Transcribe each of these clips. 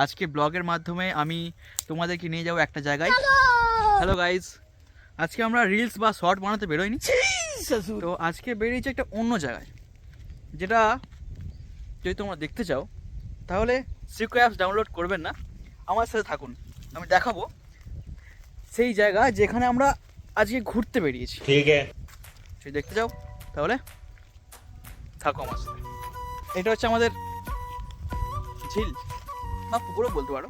আজকে ব্লগের মাধ্যমে আমি তোমাদেরকে নিয়ে যাবো একটা জায়গায়। হ্যালো গাইজ, আজকে আমরা রিলস বা শর্ট বানাতে বেরোইনি, তো আজকে বেরিয়েছি একটা অন্য জায়গায়, যেটা যদি তোমরা দেখতে চাও তাহলে সিকো অ্যাপস ডাউনলোড করবেন না, আমার সাথে থাকুন। আমি দেখাবো সেই জায়গা যেখানে আমরা আজকে ঘুরতে বেরিয়েছি। ঠিক আছে, যদি দেখতে চাও তাহলে থাকো আমার সাথে। এটা হচ্ছে আমাদের ঝিল বা পুকুরও বলতে পারো।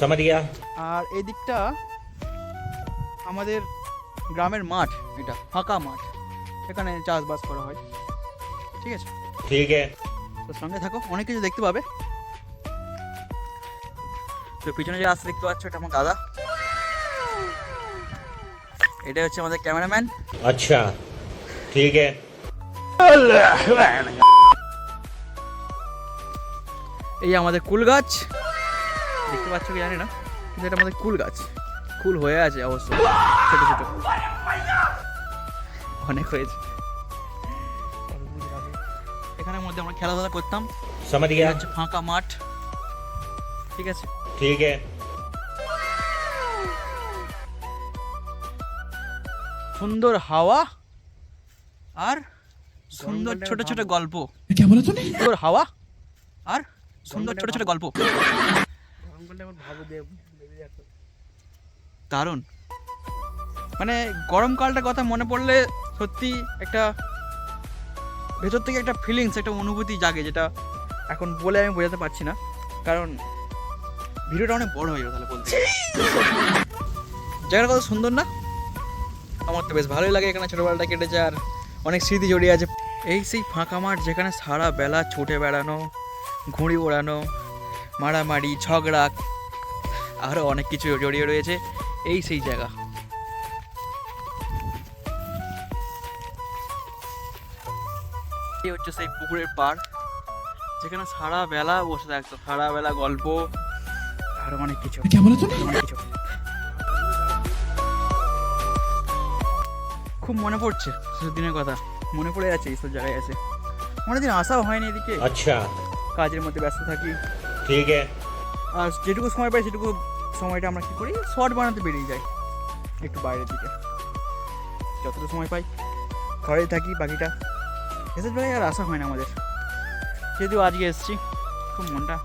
समझ गया। আর এই দিকটা আমাদের গ্রামের মাঠ, এটা ফাঁকা মাঠ, এখানে চাষবাস করা হয়। ঠিক আছে, ठीक है, তো সঙ্গে থাকো, অনেক কিছু দেখতে পাবে। তো পিছনে যে রাস্তা দেখতে পাচ্ছ, এটা আমার দাদা, এটা হচ্ছে আমাদের ক্যামেরাম্যান। अच्छा ठीक है। এই আমাদের কুল গাছ দেখতে পাচ্ছ কি জানি না, কিন্তু এটা আমাদের কুল গাছ, কুল হয়ে আছে অবশ্য, ছোট ছোট অনেক হয়েছে। এখানের মধ্যে আমরা খেলাধুলা করতাম। समझ এটা गया। হচ্ছে ফাঁকা মাঠ। ঠিক আছে, ठीक है, সুন্দর হাওয়া আর সুন্দর ছোট ছোট গল্প। সুন্দর হাওয়া আর সুন্দর ছোট ছোট গল্প, দারুণ। মানে গরমকালটার কথা মনে পড়লে সত্যি একটা ভেতর থেকে একটা ফিলিংস, একটা অনুভূতি জাগে, যেটা এখন বলে আমি বোঝাতে পারছি না, কারণ ভিডিওটা অনেক বড় হয়ে যাবে তাহলে বলতে। জায়গাটা কত সুন্দর না? আমার তো বেশ ভালোই লাগে, এখানে ছোটোবেলাটা কেটেছে আর অনেক স্মৃতি জড়িয়ে আছে। এই সেই ফাঁকা মাঠ যেখানে সারা বেলা ছুটে বেড়ানো, ঘুড়ি ওড়ানো, মারামারি, ঝগড়া, আরও অনেক কিছু জড়িয়ে রয়েছে। এই সেই জায়গা। এই হচ্ছে সেই পুকুরের পাড়, যেখানে সারা বেলা বসে থাকতো, সারা বেলা গল্প, আরো অনেক কিছু অনেক কিছু। খুব মনে পড়ছে সেসব দিনের কথা, মনে পড়ে যাচ্ছে এইসব জায়গায় আছে। অনেকদিন আসাও হয়নি এদিকে, अच्छा কাজের মধ্যে ব্যস্ত থাকি। ठीक है, আর যেটুকু সময় পাই সেটুকু সময়টা আমরা কী করি, শর্ট বানাতে বেরিয়ে যাই একটু বাইরের দিকে। যতটুকু সময় পাই ঘরেই থাকি, বাকিটা এসব জায়গায় আর আসা হয় না আমাদের। যদিও আজকে এসেছি, খুব মনটা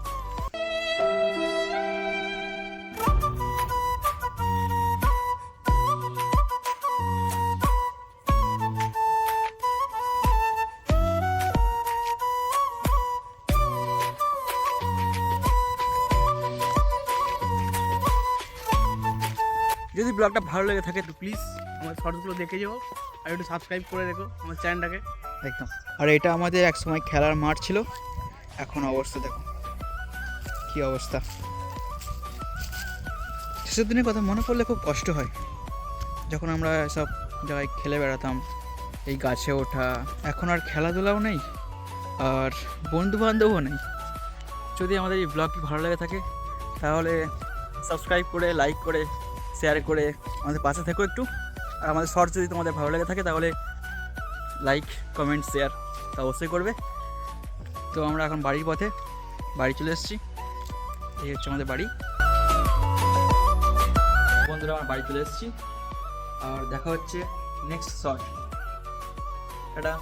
যদি ব্লগটা ভালো লেগে থাকে তো প্লিজ আমার শর্টসগুলো দেখে যাও আর একটু সাবস্ক্রাইব করে রেখো আমার চ্যানেলটাকে একদম। আর এটা আমাদের এক সময় খেলার মাঠ ছিল, এখন অবস্থা দেখো কী অবস্থা। সেসব দিনের কথা মনে পড়লে খুব কষ্ট হয়, যখন আমরা সব জায়গায় খেলে বেড়াতাম, এই গাছে ওঠা। এখন আর খেলাধুলাও নেই আর বন্ধুবান্ধবও নেই। যদি আমাদের এই ব্লগটি ভালো লেগে থাকে তাহলে সাবস্ক্রাইব করে, লাইক করে, শেয়ার করে আমাদের পাশে থেকো একটু। আর আমাদের শর্টস যদি তোমাদের ভালো লেগে থাকে তাহলে লাইক, কমেন্ট, শেয়ার তা অবশ্যই করবে। তো আমরা এখন বাড়ির পথে, বাড়ি চলে এসেছি। এই হচ্ছে আমাদের বাড়ি। বন্ধুরা, আমার বাড়ি চলে এসেছি আর দেখা হচ্ছে নেক্সট শর্ট। এটা